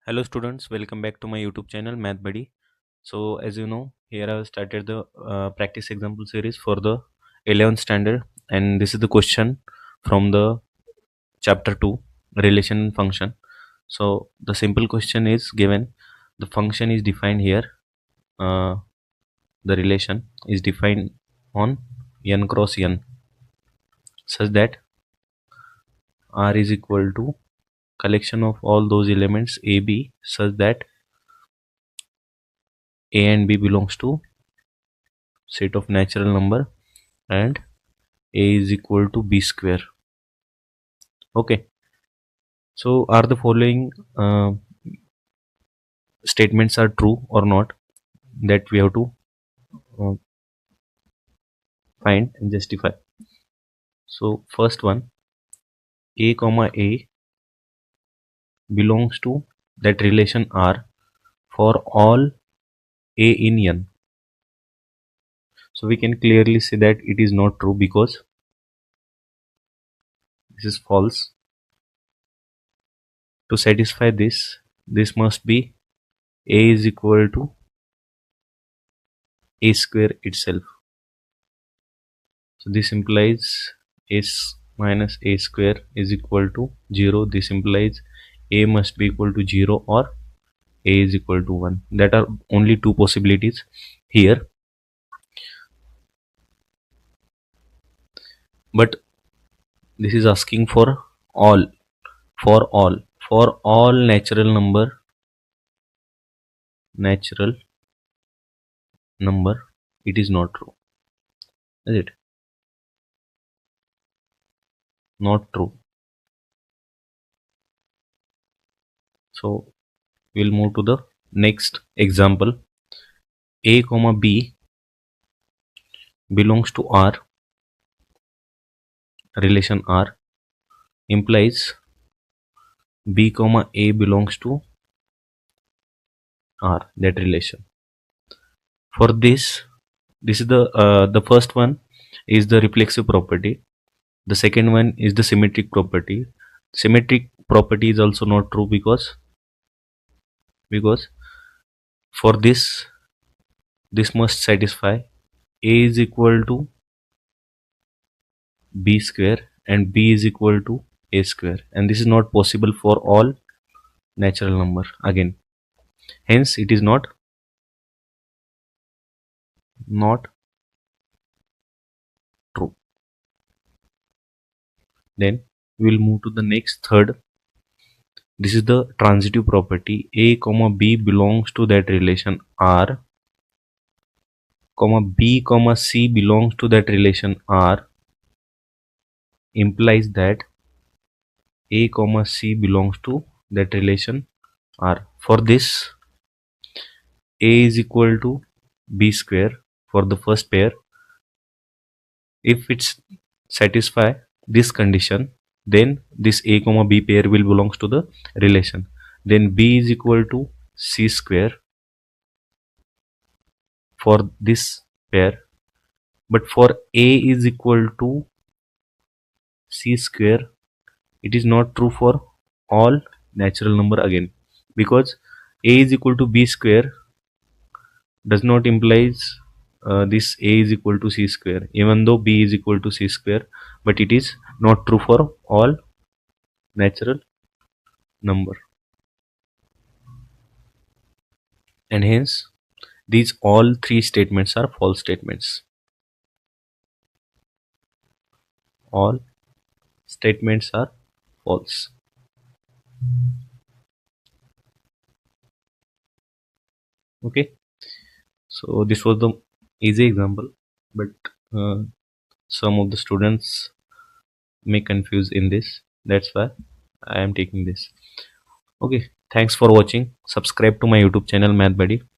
Hello students, welcome back to my YouTube channel mathbuddy. So as you know, here I have started the practice example series for the 11th standard, and this is the question from the chapter 2, relation and function. So the simple question is given, the function is defined here, uh, the relation is defined on n cross n such that R is equal to collection of all those elements a b such that a and b belongs to set of natural number and a is equal to b square. Okay, so are the following statements are true or not, that we have to uh, find and justify. So first one, a comma a belongs to that relation R for all a in n. So we can clearly say that it is not true because this is false. To satisfy this must be a is equal to a square itself. So this implies s minus a square is equal to 0. This implies a must be equal to 0 or a is equal to 1. That are only two possibilities here. But this is asking for all, for all natural number, it is not true. Is it? Not true. So we'll move to the next example. A comma b belongs to R, relation R, implies b comma a belongs to R, that relation. For this is the first one is the reflexive property. The second one is the symmetric property. Symmetric property is also not true because for this must satisfy a is equal to b square and b is equal to a square, and this is not possible for all natural number again. Hence it is not true. Then we will move to the next, third. This is the transitive property. A comma b belongs to that relation R, comma b comma c belongs to that relation R, implies that a comma c belongs to that relation R. For this, a is equal to b square for the first pair. If it's satisfy this condition, then this a comma b pair will belongs to the relation. Then b is equal to c square for this pair, but for a is equal to c square, it is not true for all natural number again, because a is equal to b square does not implies this a is equal to c square, even though b is equal to c square, but it is not true for all natural number, and hence these all three statements are false statements. All statements are false. Okay, so this was the easy example, but some of the students may confuse in this. That's why I am taking this. Okay, thanks for watching. Subscribe to my YouTube channel mathbuddy.